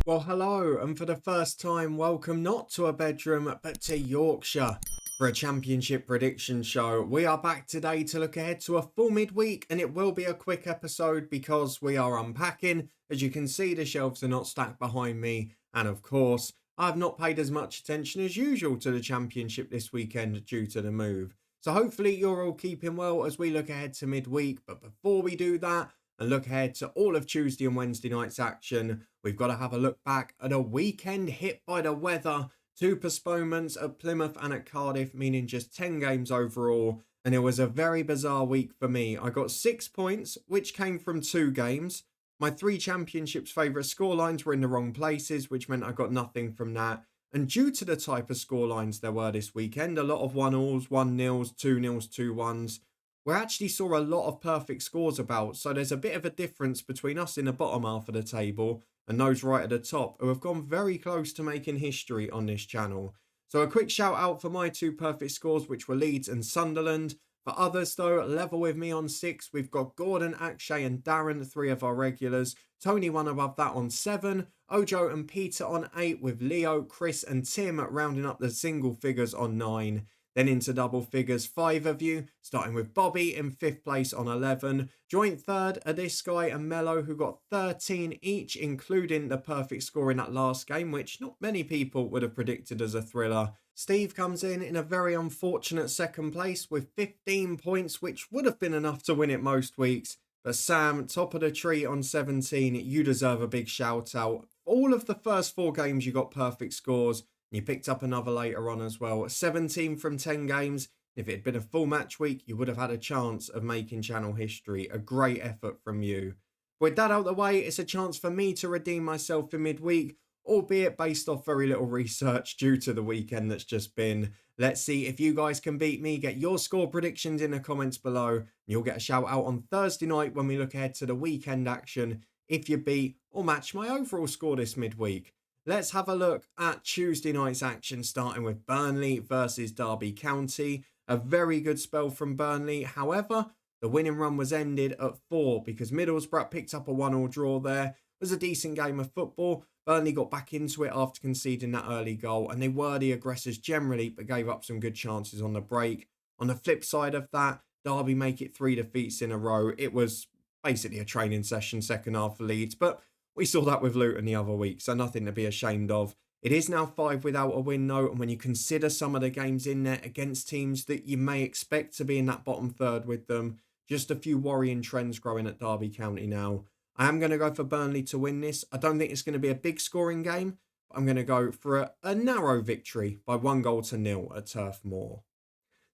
Well, hello, and for the first time, welcome not to a bedroom, but to Yorkshire for a championship prediction show. We are back today to look ahead to a full midweek, and it will be a quick episode because we are unpacking. As you can see, the shelves are not stacked behind me, and of course, I've not paid as much attention as usual to the championship this weekend due to the move. So hopefully you're all keeping well as we look ahead to midweek, but before we do that, and look ahead to all of Tuesday and Wednesday night's action, we've got to have a look back at a weekend hit by the weather. Two postponements at Plymouth and at Cardiff, meaning just 10 games overall. And it was a very bizarre week for me. I got 6 points, which came from 2 games. My 3 championships favourite scorelines were in the wrong places, which meant I got nothing from that. And due to the type of scorelines there were this weekend, a lot of 1-alls, 1-0s, 2-0s, 2-1s, we actually saw a lot of perfect scores about, so there's a bit of a difference between us in the bottom half of the table and those right at the top who have gone very close to making history on this channel. So a quick shout out for my 2 perfect scores, which were Leeds and Sunderland. For others though, level with me on 6, we've got Gordon, Akshay and Darren, 3 of our regulars. Tony one above that on 7. Ojo and Peter on 8, with Leo, Chris and Tim rounding up the single figures on 9. Then into double figures, 5 of you, starting with Bobby in 5th place on 11. Joint third are this guy and Mello, who got 13 each, including the perfect score in that last game, which not many people would have predicted as a thriller. Steve comes in a very unfortunate 2nd place with 15 points, which would have been enough to win it most weeks. But Sam, top of the tree on 17, you deserve a big shout out. All of the first 4 games you got perfect scores. You picked up another later on as well. 17 from 10 games. If it had been a full match week, you would have had a chance of making channel history. A great effort from you. With that out of the way, it's a chance for me to redeem myself in midweek, albeit based off very little research due to the weekend that's just been. Let's see if you guys can beat me. Get your score predictions in the comments below, and you'll get a shout out on Thursday night when we look ahead to the weekend action if you beat or match my overall score this midweek. Let's have a look at Tuesday night's action, starting with Burnley versus Derby County. A very good spell from Burnley. However, the winning run was ended at 4 because Middlesbrough picked up a 1-1 draw there. It was a decent game of football. Burnley got back into it after conceding that early goal, and they were the aggressors generally, but gave up some good chances on the break. On the flip side of that, Derby make it 3 defeats in a row. It was basically a training session second half for Leeds, but we saw that with Luton the other week, so nothing to be ashamed of. It is now 5 without a win though, and when you consider some of the games in there against teams that you may expect to be in that bottom third with them, just a few worrying trends growing at Derby County now. I am going to go for Burnley to win this. I don't think it's going to be a big scoring game, but I'm going to go for a narrow victory by 1-0 at Turf Moor.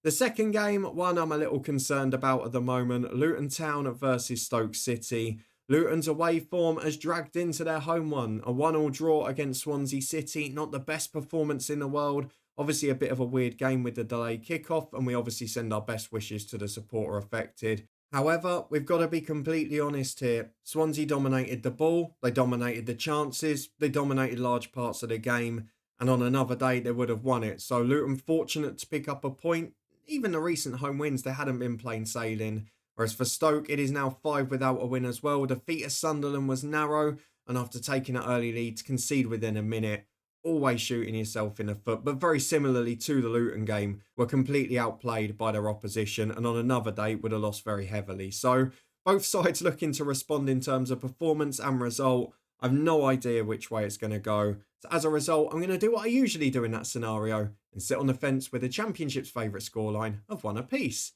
The second game, one I'm a little concerned about at the moment, Luton Town versus Stoke City. Luton's away form has dragged into their home one. A 1-1 draw against Swansea City. Not the best performance in the world. Obviously a bit of a weird game with the delayed kickoff, and we obviously send our best wishes to the supporter affected. However, we've got to be completely honest here. Swansea dominated the ball. They dominated the chances. They dominated large parts of the game. And on another day, they would have won it. So Luton fortunate to pick up a point. Even the recent home wins, they hadn't been plain sailing. Whereas for Stoke, it is now 5 without a win as well. Defeat at Sunderland was narrow, and after taking an early lead, to concede within a minute, always shooting yourself in the foot. But very similarly to the Luton game, were completely outplayed by their opposition, and on another day would have lost very heavily. So both sides looking to respond in terms of performance and result. I've no idea which way it's going to go. So as a result, I'm going to do what I usually do in that scenario and sit on the fence with the Championship's favourite scoreline of 1 apiece.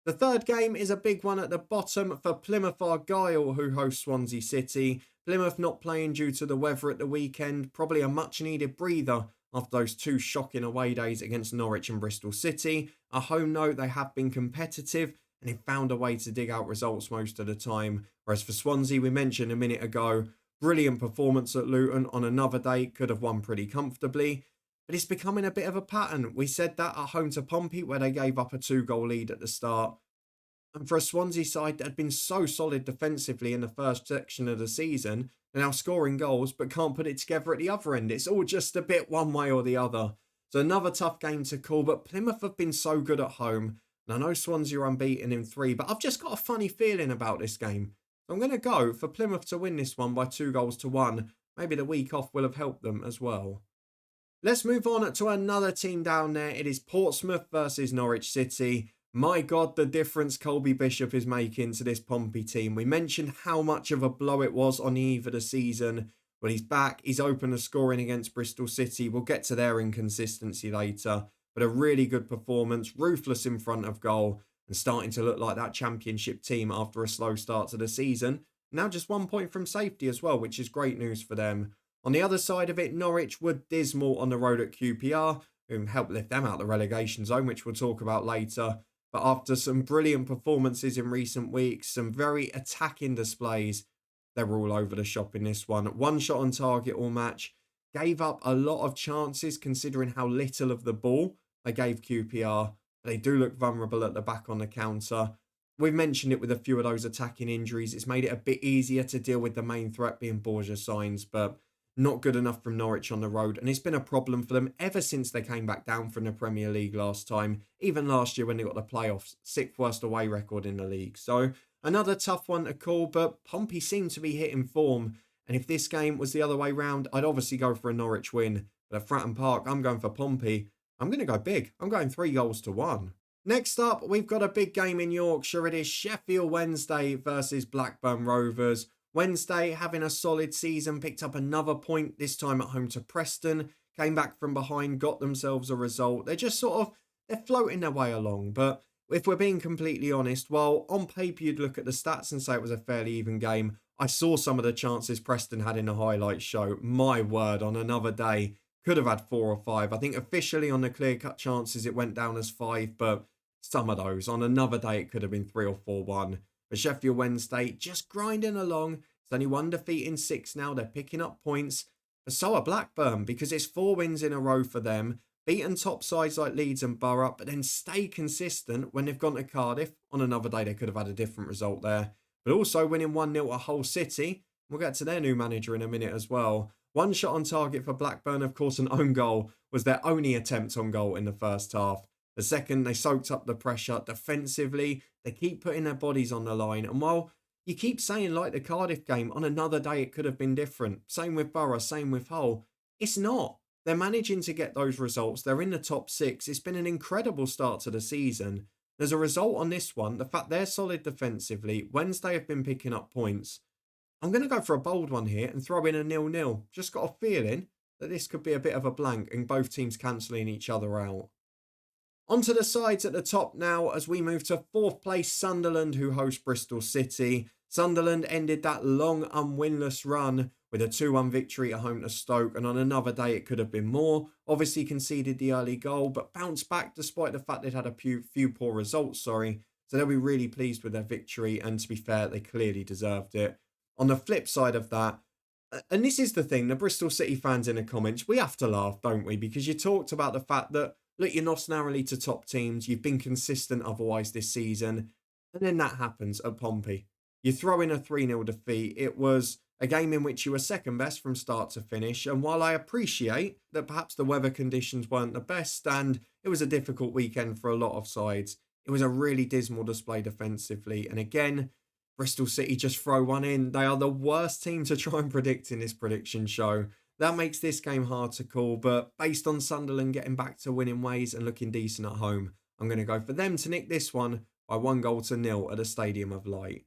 The third game is a big one at the bottom for Plymouth Argyle, who host Swansea City. Plymouth not playing due to the weather at the weekend. Probably a much needed breather after those 2 shocking away days against Norwich and Bristol City. A home note, they have been competitive and they've found a way to dig out results most of the time. Whereas for Swansea, we mentioned a minute ago, brilliant performance at Luton. On another day, could have won pretty comfortably. But it's becoming a bit of a pattern. We said that at home to Pompey, where they gave up a 2-goal lead at the start. And for a Swansea side that had been so solid defensively in the first section of the season, they're now scoring goals but can't put it together at the other end. It's all just a bit one way or the other. So another tough game to call, but Plymouth have been so good at home. And I know Swansea are unbeaten in 3, but I've just got a funny feeling about this game. So I'm going to go for Plymouth to win this one by 2-1. maybe the week off will have helped them as well. Let's move on to another team down there. It is Portsmouth versus Norwich City. My God, the difference Colby Bishop is making to this Pompey team. We mentioned how much of a blow it was on the eve of the season. But he's back. He's open to scoring against Bristol City. We'll get to their inconsistency later. But a really good performance, ruthless in front of goal, and starting to look like that championship team after a slow start to the season. Now just 1 point from safety as well, which is great news for them. On the other side of it, Norwich were dismal on the road at QPR, who helped lift them out the relegation zone, which we'll talk about later. But after some brilliant performances in recent weeks, some very attacking displays, they were all over the shop in this one. One shot on target all match. Gave up a lot of chances considering how little of the ball they gave QPR. They do look vulnerable at the back on the counter. We've mentioned it with a few of those attacking injuries. It's made it a bit easier to deal with the main threat being Borja Signs, but not good enough from Norwich on the road. And it's been a problem for them ever since they came back down from the Premier League last time. Even last year when they got the playoffs, 6th worst away record in the league. So another tough one to call, but Pompey seem to be hitting form. And if this game was the other way round, I'd obviously go for a Norwich win. But at Fratton Park, I'm going for Pompey. I'm going to go big. I'm going 3-1. Next up, we've got a big game in Yorkshire. It is Sheffield Wednesday versus Blackburn Rovers. Wednesday having a solid season, picked up another point, this time at home to Preston. Came back from behind, got themselves a result. They're just they're floating their way along. But if we're being completely honest, while on paper you'd look at the stats and say it was a fairly even game, I saw some of the chances Preston had in the highlights show. My word, on another day, could have had 4 or 5. I think officially on the clear-cut chances it went down as 5, but some of those, on another day it could have been 3 or 4-1. But Sheffield Wednesday just grinding along. It's only 1 defeat in 6 now. They're picking up points. But so are Blackburn, because it's 4 wins in a row for them. Beaten top sides like Leeds and Borough, but then stay consistent when they've gone to Cardiff. On another day they could have had a different result there. But also winning 1-0 at Hull City. We'll get to their new manager in a minute as well. 1 shot on target for Blackburn, of course, an own goal was their only attempt on goal in the first half. The second, they soaked up the pressure. Defensively, they keep putting their bodies on the line. And while you keep saying, like the Cardiff game, on another day it could have been different. Same with Borough, same with Hull. It's not. They're managing to get those results. They're in the top 6. It's been an incredible start to the season. As a result on this one, the fact they're solid defensively, Wednesday have been picking up points. I'm going to go for a bold one here and throw in a 0-0. Just got a feeling that this could be a bit of a blank and both teams cancelling each other out. Onto the sides at the top now as we move to 4th place Sunderland, who host Bristol City. Sunderland ended that long unwinless run with a 2-1 victory at home to Stoke, and on another day it could have been more. Obviously conceded the early goal, but bounced back despite the fact they'd had a few poor results, So they'll be really pleased with their victory, and to be fair, they clearly deserved it. On the flip side of that, and this is the thing, the Bristol City fans in the comments, we have to laugh, don't we? Because you talked about the fact that, look, you're not narrowly to top teams. You've been consistent otherwise this season. And then that happens at Pompey. You throw in a 3-0 defeat. It was a game in which you were second best from start to finish. And while I appreciate that perhaps the weather conditions weren't the best and it was a difficult weekend for a lot of sides, it was a really dismal display defensively. And again, Bristol City just throw one in. They are the worst team to try and predict in this prediction show. That makes this game hard to call, but based on Sunderland getting back to winning ways and looking decent at home, I'm going to go for them to nick this one by 1-0 at the Stadium of Light.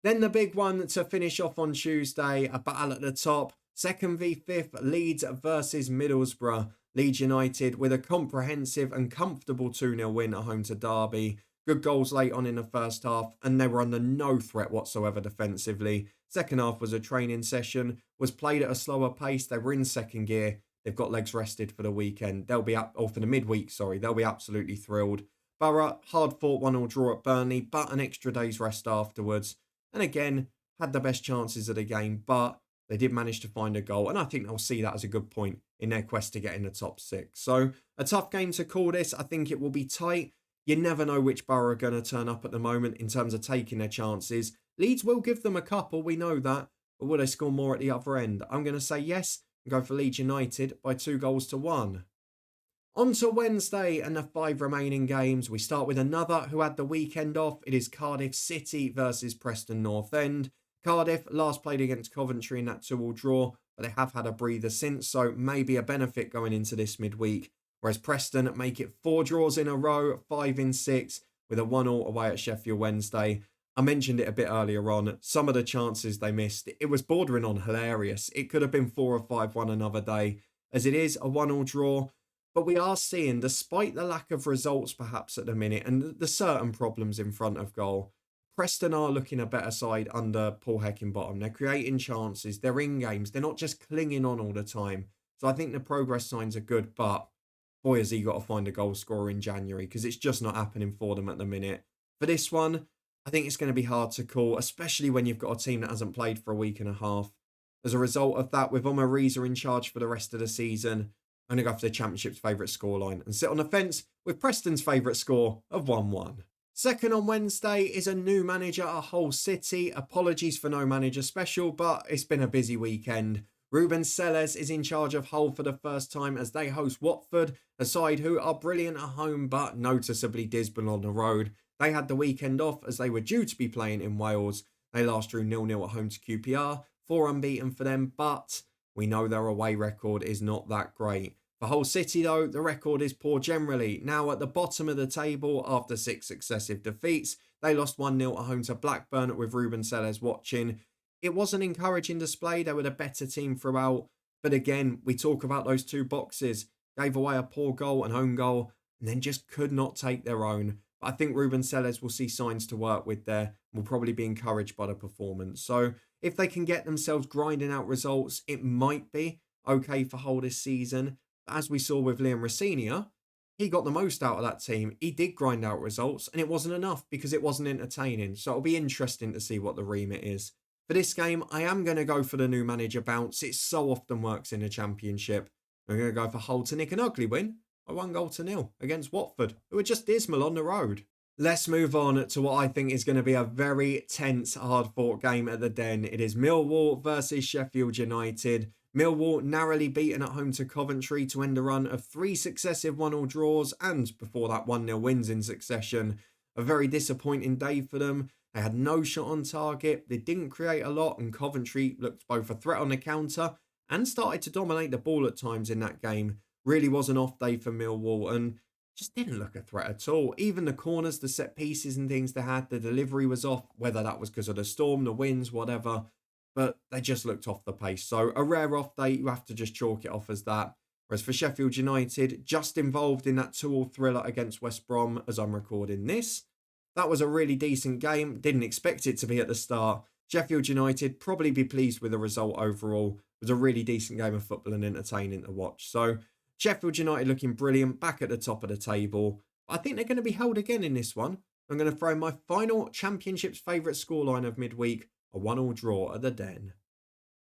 Then the big one to finish off on Tuesday, a battle at the top. 2nd v 5th, Leeds versus Middlesbrough. Leeds United with a comprehensive and comfortable 2-0 win at home to Derby. Good goals late on in the first half, and they were under no threat whatsoever defensively. Second half was a training session, was played at a slower pace. They were in second gear. They've got legs rested for the weekend. They'll be up, or for the midweek, they'll be absolutely thrilled. Borough, hard fought 1-1 draw at Burnley, but an extra day's rest afterwards. And again, had the best chances of the game, but they did manage to find a goal. And I think they'll see that as a good point in their quest to get in the top 6. So a tough game to call this. I think it will be tight. You never know which Borough are going to turn up at the moment in terms of taking their chances. Leeds will give them a couple, we know that. But will they score more at the other end? I'm going to say yes and go for Leeds United by 2-1. On to Wednesday and the 5 remaining games. We start with another who had the weekend off. It is Cardiff City versus Preston North End. Cardiff last played against Coventry in that 2-2 draw. but they have had a breather since, so maybe a benefit going into this midweek. Whereas Preston make it 4 draws in a row, 5 in 6, with a 1-1 away at Sheffield Wednesday. I mentioned it a bit earlier on. Some of the chances they missed, it was bordering on hilarious. It could have been 4 or 5-1 another day. As it is, a 1-1 draw. But we are seeing, despite the lack of results perhaps at the minute and the certain problems in front of goal, Preston are looking a better side under Paul Heckingbottom. They're creating chances. They're in games. They're not just clinging on all the time. So I think the progress signs are good, but boy, has he got to find a goal scorer in January because it's just not happening for them at the minute. For this one, I think it's going to be hard to call, especially when you've got a team that hasn't played for a week and a half. As a result of that, with Omariza in charge for the rest of the season, I'm going to go for the Championship's favourite scoreline and sit on the fence with Preston's favourite score of 1-1. Second on Wednesday is a new manager at Hull City. Apologies for no manager special, but it's been a busy weekend. Ruben Selles is in charge of Hull for the first time as they host Watford, a side who are brilliant at home but noticeably dismal on the road. They had the weekend off as they were due to be playing in Wales. They last drew 0-0 at home to QPR, 4 unbeaten for them, but we know their away record is not that great. For Hull City though, the record is poor generally. Now at the bottom of the table after 6 successive defeats, they lost 1-0 at home to Blackburn with Ruben Selles watching. It was an encouraging display. They were the better team throughout. But again, we talk about those 2 boxes. Gave away a poor goal and own goal and then just could not take their own. But I think Ruben Selles will see signs to work with there. Will probably be encouraged by the performance. So if they can get themselves grinding out results, it might be okay for Hull this season. But as we saw with Liam Rosenior, he got the most out of that team. He did grind out results and it wasn't enough because it wasn't entertaining. So it'll be interesting to see what the remit is. For this game, I am going to go for the new manager bounce. It so often works in the Championship. I'm going to go for Hull to nick an ugly win by 1-0 against Watford, who are just dismal on the road. Let's move on to what I think is going to be a very tense, hard-fought game at the Den. It is Millwall versus Sheffield United. Millwall narrowly beaten at home to Coventry to end a run of 3 successive 1-1 draws and before that 1-0 wins in succession. A very disappointing day for them. They had no shot on target, they didn't create a lot, and Coventry looked both a threat on the counter and started to dominate the ball at times in that game. Really was an off day for Millwall and just didn't look a threat at all. Even the corners, the set pieces and things they had, the delivery was off, whether that was because of the storm, the winds, whatever, but they just looked off the pace. So a rare off day, you have to just chalk it off as that. Whereas for Sheffield United, just involved in that 2-2 thriller against West Brom as I'm recording this. That was a really decent game. Didn't expect it to be at the start. Sheffield United probably be pleased with the result overall. It was a really decent game of football and entertaining to watch. So Sheffield United looking brilliant, back at the top of the table. I think they're going to be held again in this one. I'm going to throw my final Championship's favourite scoreline of midweek, a 1-1 draw at the Den.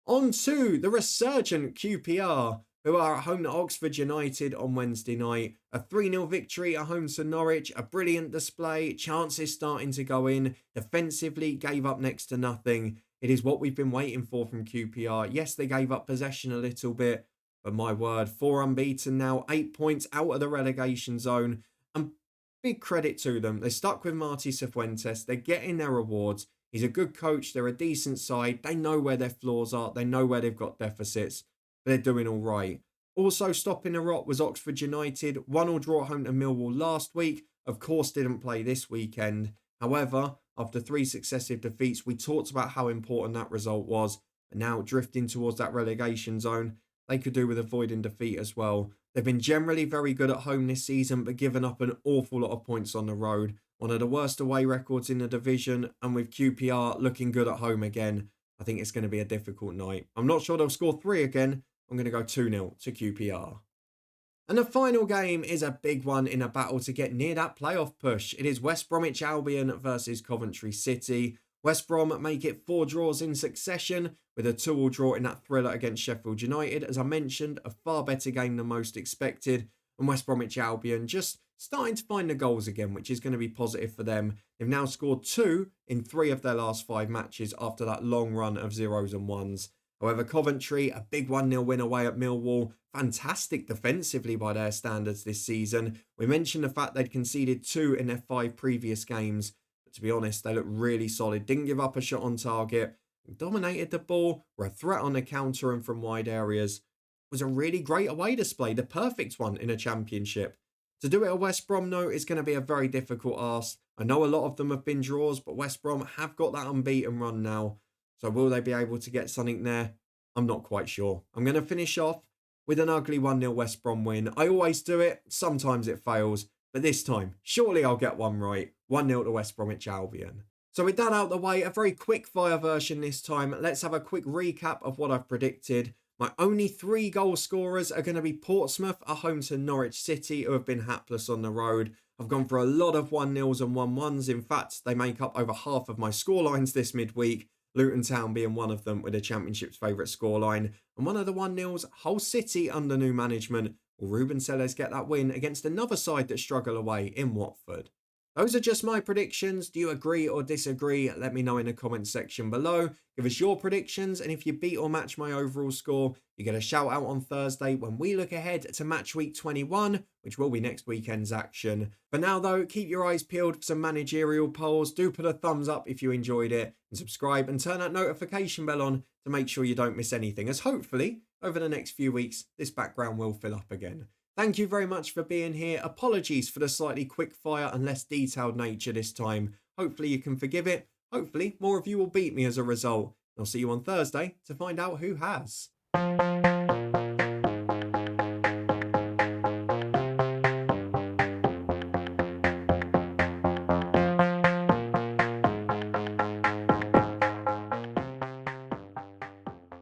On to the resurgent QPR, who are at home to Oxford United on Wednesday night. A 3-0 victory at home to Norwich, a brilliant display, chances starting to go in. Defensively, gave up next to nothing. It is what we've been waiting for from QPR. Yes, they gave up possession a little bit, but my word, 4 unbeaten now, 8 points out of the relegation zone. And big credit to them. They're stuck with Marty Cifuentes. They're getting their rewards. He's a good coach. They're a decent side. They know where their flaws are. They know where they've got deficits. They're doing all right. Also stopping the rot was Oxford United. 1-1 draw at home to Millwall last week. Of course, didn't play this weekend. However, after 3 successive defeats, we talked about how important that result was. And now drifting towards that relegation zone, they could do with avoiding defeat as well. They've been generally very good at home this season, but given up an awful lot of points on the road. One of the worst away records in the division, and with QPR looking good at home again, I think it's going to be a difficult night. I'm not sure they'll score 3 again. I'm going to go 2-0 to QPR. And the final game is a big one in a battle to get near that playoff push. It is West Bromwich Albion versus Coventry City. West Brom make it 4 draws in succession with a 2-2 draw in that thriller against Sheffield United. As I mentioned, a far better game than most expected. And West Bromwich Albion just starting to find the goals again, which is going to be positive for them. They've now scored 2 in 3 of their last 5 matches after that long run of 0s and 1s. However, Coventry, a big 1-0 win away at Millwall. Fantastic defensively by their standards this season. We mentioned the fact they'd conceded 2 in their 5 previous games. But to be honest, they look really solid. Didn't give up a shot on target. dominated the ball, were a threat on the counter and from wide areas. It was a really great away display, the perfect one in a championship. To do it at West Brom, though, is going to be a very difficult ask. I know a lot of them have been draws, but West Brom have got that unbeaten run now. So will they be able to get something there? I'm not quite sure. I'm going to finish off with an ugly 1-0 West Brom win. I always do it. Sometimes it fails. But this time, surely I'll get one right. 1-0 to West Bromwich Albion. So with that out the way, a very quick fire version this time. Let's have a quick recap of what I've predicted. My only 3 goal scorers are going to be Portsmouth at home to Norwich City, who have been hapless on the road. I've gone for a lot of 1-0s and 1-1s. In fact, they make up over half of my scorelines this midweek. Luton Town being one of them with the Championship's favourite scoreline. And one of the 1-0s, Hull City under new management. Will Ruben Sellers get that win against another side that struggle away in Watford? Those are just my predictions. Do you agree or disagree? Let me know in the comments section below. Give us your predictions, and if you beat or match my overall score, you get a shout out on Thursday when we look ahead to Matchweek 21, which will be next weekend's action. For now though, keep your eyes peeled for some managerial polls. Do put a thumbs up if you enjoyed it, and subscribe and turn that notification bell on to make sure you don't miss anything, as hopefully, over the next few weeks, this background will fill up again. Thank you very much for being here. Apologies for the slightly quick fire and less detailed nature this time. Hopefully you can forgive it. Hopefully more of you will beat me as a result. I'll see you on Thursday to find out who has.